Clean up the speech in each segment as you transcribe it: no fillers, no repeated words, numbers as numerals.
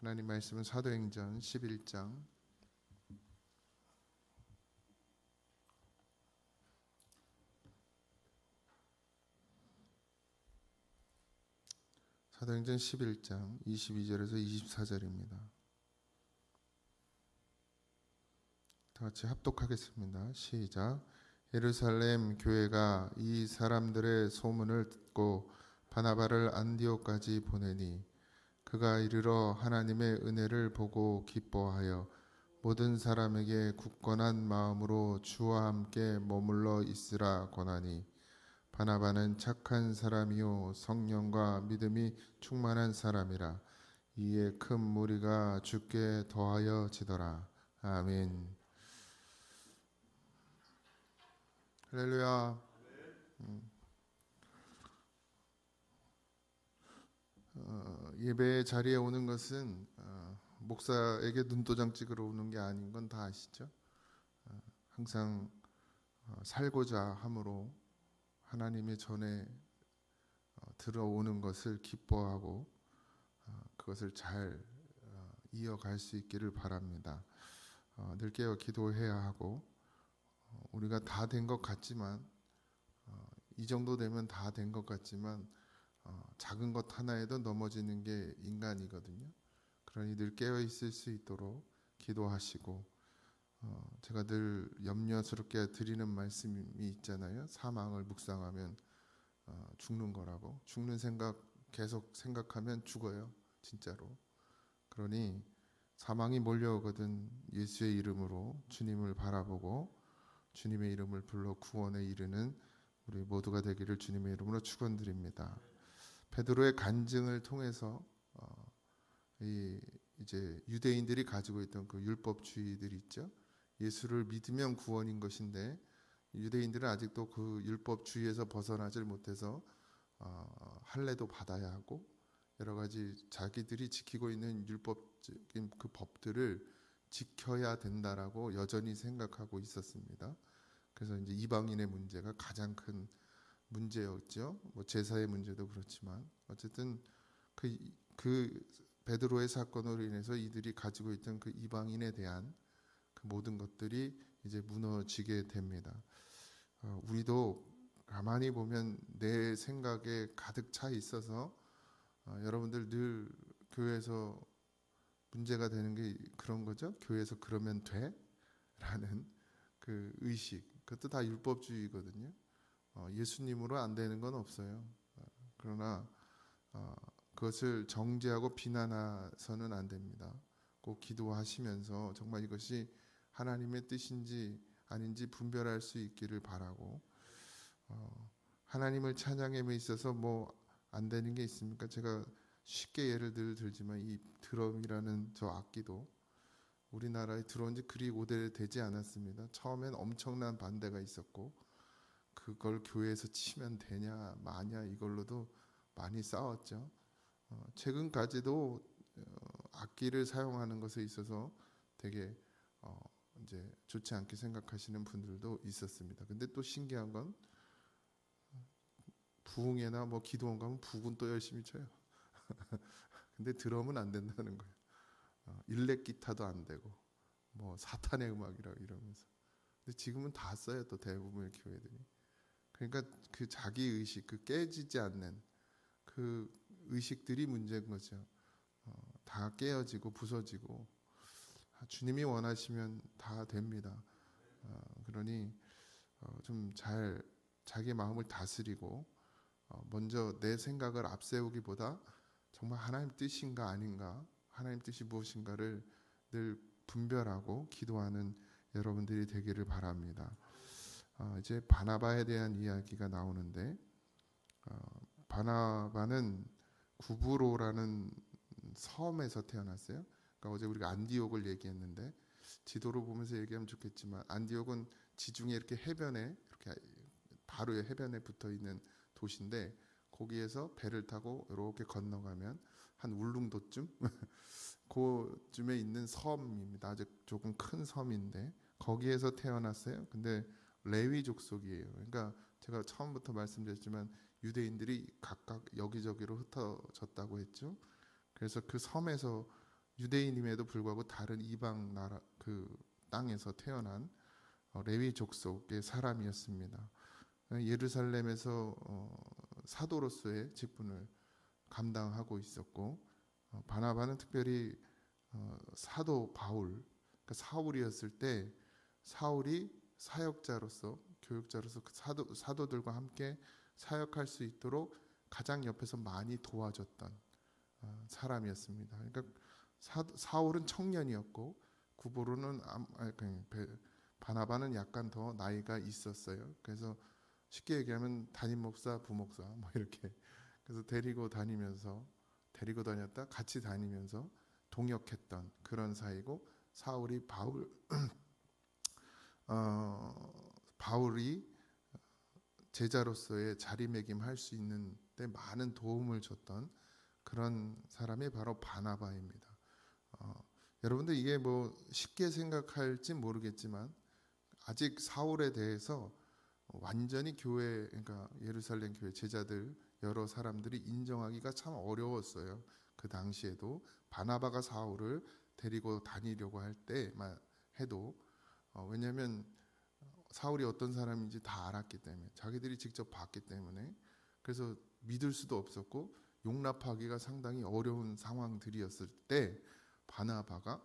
하나님 말씀은 사도행전 11장 사도행전 11장 22절에서 24절입니다. 다 같이 합독하겠습니다. 시작. 예루살렘 교회가 이 사람들의 소문을 듣고 바나바를 안디옥까지 보내니 그가 이르러 하나님의 은혜를 보고 기뻐하여 모든 사람에게 굳건한 마음으로 주와 함께 머물러 있으라 권하니 바나바는 착한 사람이요 성령과 믿음이 충만한 사람이라. 이에 큰 무리가 주께 더하여 지더라. 아멘. 할렐루야. 예배 자리에 오는 것은 목사에게 눈도장 찍으러 오는 게 아닌 건 다 아시죠? 항상 살고자 함으로 하나님의 전에 들어오는 것을 기뻐하고 그것을 잘 이어갈 수 있기를 바랍니다. 늘 깨어 기도해야 하고 우리가 다 된 것 같지만 이 정도 되면 다 된 것 같지만 작은 것 하나에도 넘어지는 게 인간이거든요. 그러니 늘 깨어 있을 수 있도록 기도하시고 제가 늘 염려스럽게 드리는 말씀이 있잖아요. 사망을 묵상하면 죽는 거라고. 죽는 생각 계속 생각하면 죽어요. 진짜로. 그러니 사망이 몰려오거든 예수의 이름으로 주님을 바라보고 주님의 이름을 불러 구원에 이르는 우리 모두가 되기를 주님의 이름으로 축원드립니다. 베드로의 간증을 통해서 이제 유대인들이 가지고 있던 그 율법주의들이 있죠. 예수를 믿으면 구원인 것인데 유대인들은 아직도 그 율법주의에서 벗어나질 못해서 할례도 받아야 하고 여러 가지 자기들이 지키고 있는 율법적인 그 법들을 지켜야 된다라고 여전히 생각하고 있었습니다. 그래서 이제 이방인의 문제가 가장 큰 문제였죠. 뭐 제사의 문제도 그렇지만 어쨌든 그 베드로의 사건으로 인해서 이들이 가지고 있던 그 이방인에 대한 그 모든 것들이 이제 무너지게 됩니다. 우리도 가만히 보면 내 생각에 가득 차 있어서 여러분들 늘 교회에서 문제가 되는 게 그런 거죠. 교회에서 그러면 돼? 라는 그 의식. 그것도 다 율법주의거든요. 예수님으로 안 되는 건 없어요. 그러나 그것을 정죄하고 비난해서는 안 됩니다. 꼭 기도하시면서 정말 이것이 하나님의 뜻인지 아닌지 분별할 수 있기를 바라고 하나님을 찬양함에 있어서 뭐 안 되는 게 있습니까? 제가 쉽게 예를 들지만 이 드럼이라는 저 악기도 우리나라에 들어온 지 그리 오래되지 않았습니다. 처음엔 엄청난 반대가 있었고 그걸 교회에서 치면 되냐 마냐 이걸로도 많이 싸웠죠. 최근까지도 악기를 사용하는 것에 있어서 되게 이제 좋지 않게 생각하시는 분들도 있었습니다. 근데 또 신기한 건 부흥회나 뭐 기도원 가면 북은 또 열심히 쳐요. 근데 드럼은 안 된다는 거예요. 일렉 기타도 안 되고 뭐 사탄의 음악이라 이러면서. 근데 지금은 다 써요. 또 대부분의 교회들이. 그러니까 그 자기 의식, 그 깨지지 않는 그 의식들이 문제인 거죠. 다 깨어지고 부서지고 주님이 원하시면 다 됩니다. 그러니 좀 잘 자기 마음을 다스리고 먼저 내 생각을 앞세우기보다 정말 하나님 뜻인가 아닌가, 하나님 뜻이 무엇인가를 늘 분별하고 기도하는 여러분들이 되기를 바랍니다. 이제 바나바에 대한 이야기가 나오는데 바나바는 구브로라는 섬에서 태어났어요. 그러니까 어제 우리가 안디옥을 얘기했는데 지도로 보면서 얘기하면 좋겠지만 안디옥은 지중해 이렇게 해변에 이렇게 바로 해변에 붙어 있는 도시인데 거기에서 배를 타고 이렇게 건너가면 한 울릉도쯤 그쯤에 있는 섬입니다. 아주 조금 큰 섬인데 거기에서 태어났어요. 근데 레위 족속이에요. 그러니까 제가 처음부터 말씀드렸지만 유대인들이 각각 여기저기로 흩어졌다고 했죠. 그래서 그 섬에서 유대인임에도 불구하고 다른 이방 나라 그 땅에서 태어난 레위 족속의 사람이었습니다. 예루살렘에서 사도로서의 직분을 감당하고 있었고, 바나바는 특별히 사도 바울, 그러니까 사울이었을 때 사울이 사역자로서 교육자로서 그 사도들과 함께 사역할 수 있도록 가장 옆에서 많이 도와줬던 사람이었습니다. 그러니까 사울은 청년이었고 구보로는 바나바는 약간 더 나이가 있었어요. 그래서 쉽게 얘기하면 담임 목사, 부목사 뭐 이렇게 그래서 데리고 다녔다 같이 다니면서 동역했던 그런 사이고, 사울이 바울이 제자로서의 자리매김할 수 있는 데 많은 도움을 줬던 그런 사람이 바로 바나바입니다. 여러분들 이게 뭐 쉽게 생각할지 모르겠지만 아직 사울에 대해서 완전히 교회, 그러니까 예루살렘 교회 제자들 여러 사람들이 인정하기가 참 어려웠어요. 그 당시에도 바나바가 사울을 데리고 다니려고 할 때만 해도 왜냐하면 사울이 어떤 사람인지 다 알았기 때문에, 자기들이 직접 봤기 때문에, 그래서 믿을 수도 없었고 용납하기가 상당히 어려운 상황들이었을 때 바나바가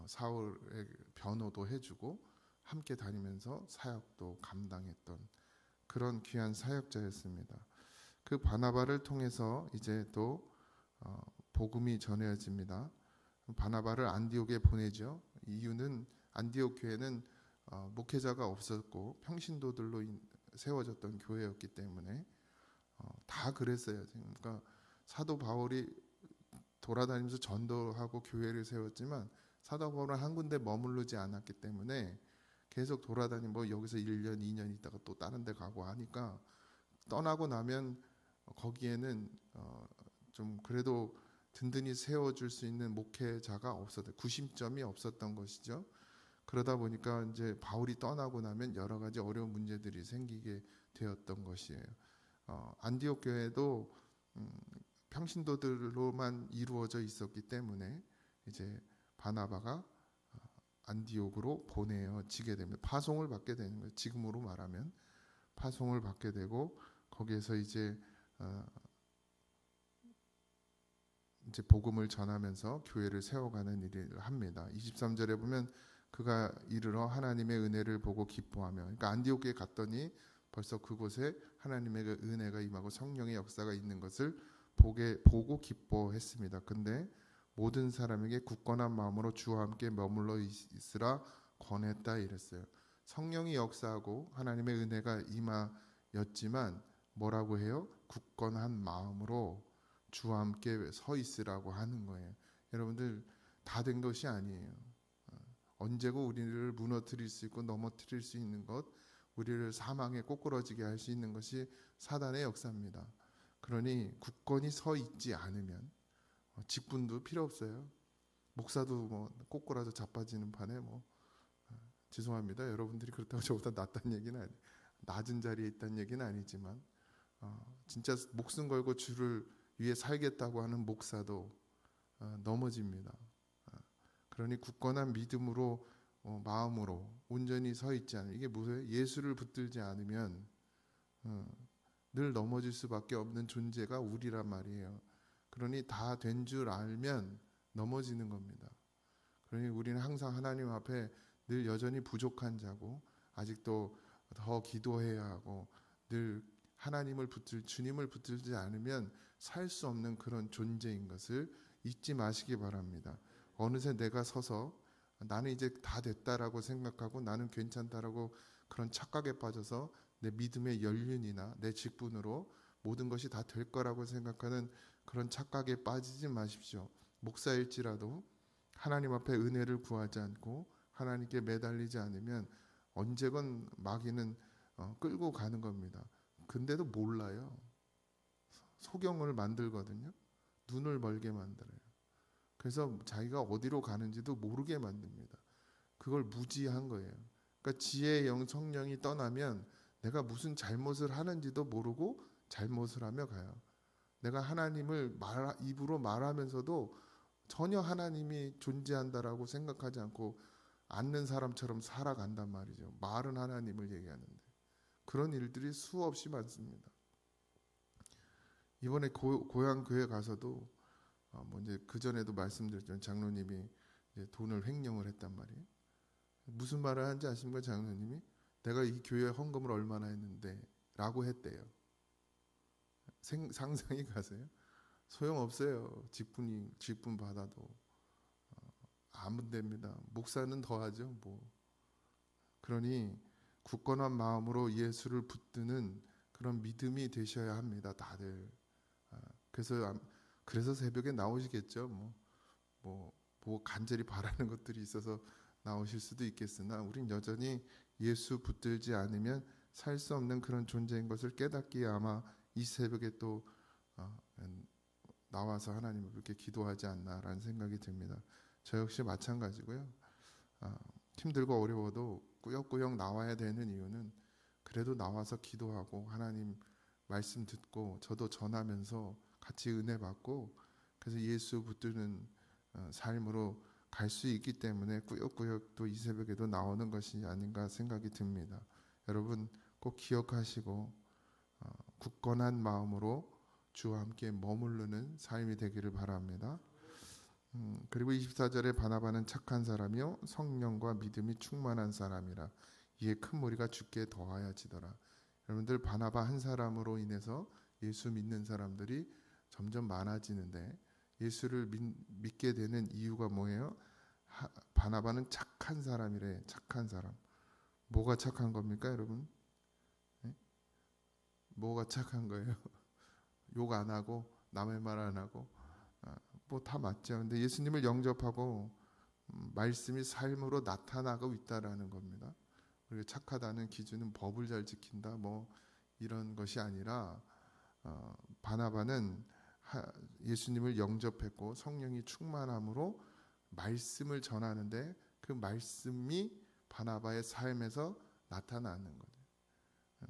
사울의 변호도 해주고 함께 다니면서 사역도 감당했던 그런 귀한 사역자였습니다. 그 바나바를 통해서 이제 또 복음이 전해집니다. 바나바를 안디옥에 보내죠. 이유는 안디옥 교회는 목회자가 없었고 평신도들로 세워졌던 교회였기 때문에 다 그랬어요. 그러니까 사도 바울이 돌아다니면서 전도하고 교회를 세웠지만 사도 바울은 한 군데 머무르지 않았기 때문에 계속 돌아다니면 뭐 여기서 1년, 2년 있다가 또 다른 데 가고 하니까 떠나고 나면 거기에는 좀 그래도 든든히 세워줄 수 있는 목회자가 없었던, 구심점이 없었던 것이죠. 그러다 보니까 이제 바울이 떠나고 나면 여러 가지 어려운 문제들이 생기게 되었던 것이에요. 안디옥 교회도 평신도들로만 이루어져 있었기 때문에 이제 바나바가 안디옥으로 보내어지게 됩니다. 파송을 받게 되는 거예요. 지금으로 말하면 파송을 받게 되고 거기에서 이제 복음을 전하면서 교회를 세워가는 일을 합니다. 23절에 보면 그가 이르러 하나님의 은혜를 보고 기뻐하며, 그러니까 안디옥에 갔더니 벌써 그곳에 하나님의 그 은혜가 임하고 성령의 역사가 있는 것을 보고 기뻐했습니다. 근데 모든 사람에게 굳건한 마음으로 주와 함께 머물러 있으라 권했다 이랬어요. 성령이 역사하고 하나님의 은혜가 임하였지만 뭐라고 해요? 굳건한 마음으로 주와 함께 서 있으라고 하는 거예요. 여러분들 다 된 것이 아니에요. 언제고 우리를 무너뜨릴 수 있고 넘어뜨릴 수 있는 것, 우리를 사망에 꼬꾸러지게 할 수 있는 것이 사단의 역사입니다. 그러니 굳건히 서 있지 않으면 직분도 필요 없어요. 목사도 뭐 꼬꾸라져 자빠지는 판에 죄송합니다. 여러분들이 그렇다고 저보다 낫다는 얘기는 아니에요. 낮은 자리에 있다는 얘기는 아니지만 진짜 목숨 걸고 주를 위해 살겠다고 하는 목사도 넘어집니다. 그러니 굳건한 믿음으로 마음으로 온전히 서 있지 않으면, 이게 뭐예요? 예수를 붙들지 않으면 늘 넘어질 수밖에 없는 존재가 우리란 말이에요. 그러니 다 된 줄 알면 넘어지는 겁니다. 그러니 우리는 항상 하나님 앞에 늘 여전히 부족한 자고 아직도 더 기도해야 하고 늘 주님을 붙들지 않으면 살 수 없는 그런 존재인 것을 잊지 마시기 바랍니다. 어느새 내가 서서 나는 이제 다 됐다라고 생각하고 나는 괜찮다라고 그런 착각에 빠져서 내 믿음의 연륜이나 내 직분으로 모든 것이 다 될 거라고 생각하는 그런 착각에 빠지지 마십시오. 목사일지라도 하나님 앞에 은혜를 구하지 않고 하나님께 매달리지 않으면 언제건 마귀는 끌고 가는 겁니다. 근데도 몰라요. 소경을 만들거든요. 눈을 멀게 만들어요. 그래서 자기가 어디로 가는지도 모르게 만듭니다. 그걸 무지한 거예요. 그러니까 지혜의 영 성령이 떠나면 내가 무슨 잘못을 하는지도 모르고 잘못을 하며 가요. 내가 하나님을 입으로 말하면서도 전혀 하나님이 존재한다라고 생각하지 않고 않는 사람처럼 살아간단 말이죠. 말은 하나님을 얘기하는데 그런 일들이 수없이 많습니다. 이번에 고향 교회 가서도 뭐 이제 그 전에도 말씀드렸지만 장로님이 이제 돈을 횡령을 했단 말이에요. 무슨 말을 하는지 아십니까? 장로님이 내가 이 교회 헌금을 얼마나 했는데라고 했대요. 상상이 가세요? 소용없어요. 직분 받아도 안 됩니다. 목사는 더하죠. 뭐 그러니 굳건한 마음으로 예수를 붙드는 그런 믿음이 되셔야 합니다. 다들. 그래서 새벽에 나오시겠죠. 뭐 간절히 바라는 것들이 있어서 나오실 수도 있겠으나 우린 여전히 예수 붙들지 않으면 살 수 없는 그런 존재인 것을 깨닫기에 아마 이 새벽에 또 나와서 하나님을 그렇게 기도하지 않나라는 생각이 듭니다. 저 역시 마찬가지고요. 힘들고 어려워도 꾸역꾸역 나와야 되는 이유는 그래도 나와서 기도하고 하나님 말씀 듣고 저도 전하면서 같이 은혜 받고 그래서 예수 붙드는 삶으로 갈 수 있기 때문에 꾸역꾸역 또 이 새벽에도 나오는 것이 아닌가 생각이 듭니다. 여러분 꼭 기억하시고 굳건한 마음으로 주와 함께 머무르는 삶이 되기를 바랍니다. 그리고 24절에 바나바는 착한 사람이요 성령과 믿음이 충만한 사람이라 이에 큰 무리가 주께 더하여지더라. 여러분들 바나바 한 사람으로 인해서 예수 믿는 사람들이 점점 많아지는데 예수를 믿게 되는 이유가 뭐예요? 바나바는 착한 사람이래. 착한 사람. 뭐가 착한 겁니까, 여러분? 네? 뭐가 착한 거예요? 욕 안 하고 남의 말 안 하고 뭐 다 맞죠. 근데 예수님을 영접하고 말씀이 삶으로 나타나고 있다라는 겁니다. 우리가 착하다는 기준은 법을 잘 지킨다 뭐 이런 것이 아니라 바나바는 예수님을 영접했고 성령이 충만함으로 말씀을 전하는데 그 말씀이 바나바의 삶에서 나타나는 거죠.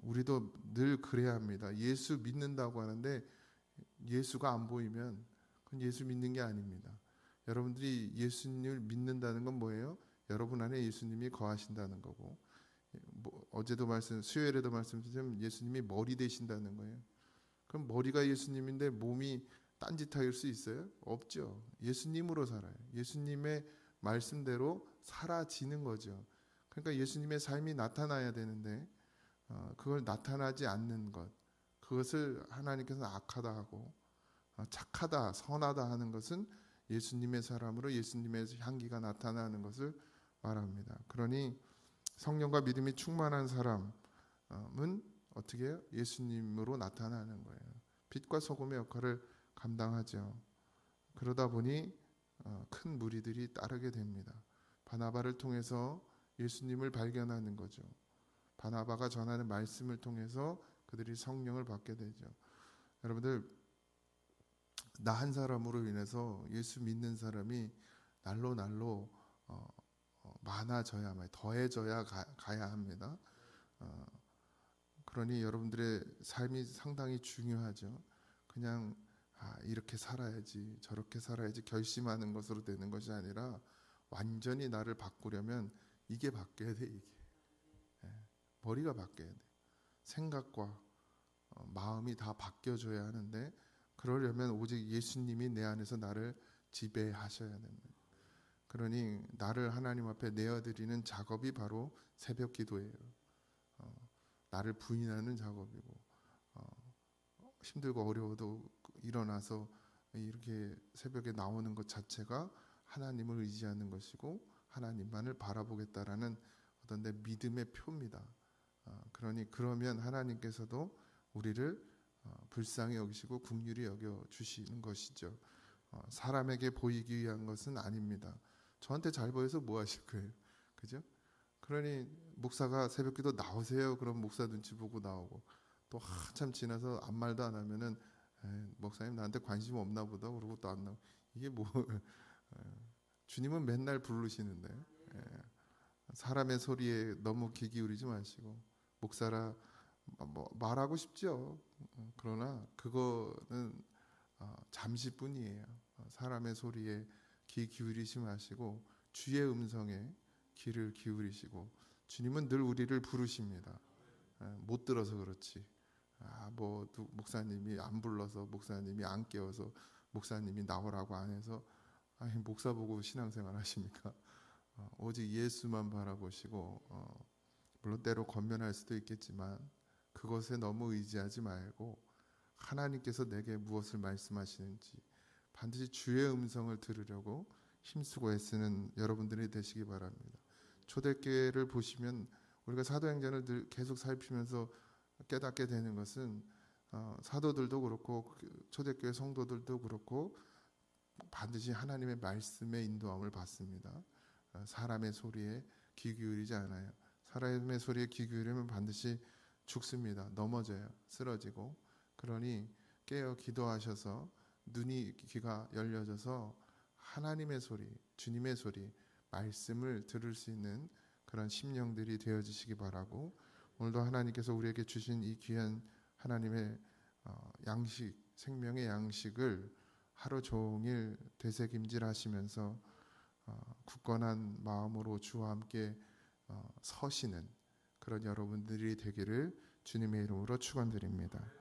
우리도 늘 그래야 합니다. 예수 믿는다고 하는데 예수가 안 보이면 그건 예수 믿는 게 아닙니다. 여러분들이 예수님을 믿는다는 건 뭐예요? 여러분 안에 예수님이 거하신다는 거고 어제도 수요일에도 말씀드렸지만 예수님이 머리 되신다는 거예요. 그럼 머리가 예수님인데 몸이 딴짓할 수 있어요? 없죠. 예수님으로 살아요. 예수님의 말씀대로 사라지는 거죠. 그러니까 예수님의 삶이 나타나야 되는데 그걸 나타나지 않는 것, 그것을 하나님께서 악하다 하고 착하다, 선하다 하는 것은 예수님의 사람으로 예수님의 향기가 나타나는 것을 말합니다. 그러니 성령과 믿음이 충만한 사람은 어떻게 해요? 예수님으로 나타나는 거예요. 빛과 소금의 역할을 감당하죠. 그러다 보니 큰 무리들이 따르게 됩니다. 바나바를 통해서 예수님을 발견하는 거죠. 바나바가 전하는 말씀을 통해서 그들이 성령을 받게 되죠. 여러분들 나 한 사람으로 인해서 예수 믿는 사람이 날로 많아져야만 더해져야 가야 합니다. 그러니 여러분들의 삶이 상당히 중요하죠. 그냥 이렇게 살아야지 저렇게 살아야지 결심하는 것으로 되는 것이 아니라 완전히 나를 바꾸려면 이게 바뀌어야 돼. 이게 머리가 바뀌어야 돼. 생각과 마음이 다 바뀌어져야 하는데 그러려면 오직 예수님이 내 안에서 나를 지배하셔야 됩니다. 그러니 나를 하나님 앞에 내어드리는 작업이 바로 새벽 기도예요. 나를 부인하는 작업이고 힘들고 어려워도 일어나서 이렇게 새벽에 나오는 것 자체가 하나님을 의지하는 것이고 하나님만을 바라보겠다라는 어떤 내 믿음의 표입니다. 그러면 하나님께서도 우리를 불쌍히 여기시고 긍휼히 여겨 주시는 것이죠. 사람에게 보이기 위한 것은 아닙니다. 저한테 잘 보여서 뭐 하실 거예요? 그죠? 그러니 목사가 새벽기도 나오세요. 그럼 목사 눈치 보고 나오고 또 한참 지나서 아무 말도 안 하면은 목사님 나한테 관심 없나 보다 그러고 또 안 나오고 이게 뭐 주님은 맨날 부르시는데 사람의 소리에 너무 귀 기울이지 마시고 목사라 뭐 말하고 싶죠. 그러나 그거는 잠시뿐이에요. 사람의 소리에 귀 기울이지 마시고 주의 음성에 귀를 기울이시고, 주님은 늘 우리를 부르십니다. 못 들어서 그렇지. 목사님이 안 불러서, 목사님이 안 깨워서, 목사님이 나오라고 안 해서, 목사 보고 신앙생활 하십니까? 오직 예수만 바라보시고, 물론 때로 권면할 수도 있겠지만 그것에 너무 의지하지 말고, 하나님께서 내게 무엇을 말씀하시는지 반드시 주의 음성을 들으려고 힘쓰고 애쓰는 여러분들이 되시기 바랍니다. 초대교회를 보시면 우리가 사도행전을 계속 살피면서 깨닫게 되는 것은, 사도들도 그렇고 초대교회 성도들도 그렇고 반드시 하나님의 말씀의 인도함을 받습니다. 사람의 소리에 귀 기울이지 않아요. 사람의 소리에 귀 기울이면 반드시 죽습니다. 넘어져요. 쓰러지고. 그러니 깨어 기도하셔서 귀가 열려져서 하나님의 소리, 주님의 소리, 말씀을 들을 수 있는 그런 심령들이 되어지시기 바라고, 오늘도 하나님께서 우리에게 주신 이 귀한 하나님의 양식, 생명의 양식을 하루 종일 되새김질하시면서 굳건한 마음으로 주와 함께 서시는 그런 여러분들이 되기를 주님의 이름으로 축원드립니다.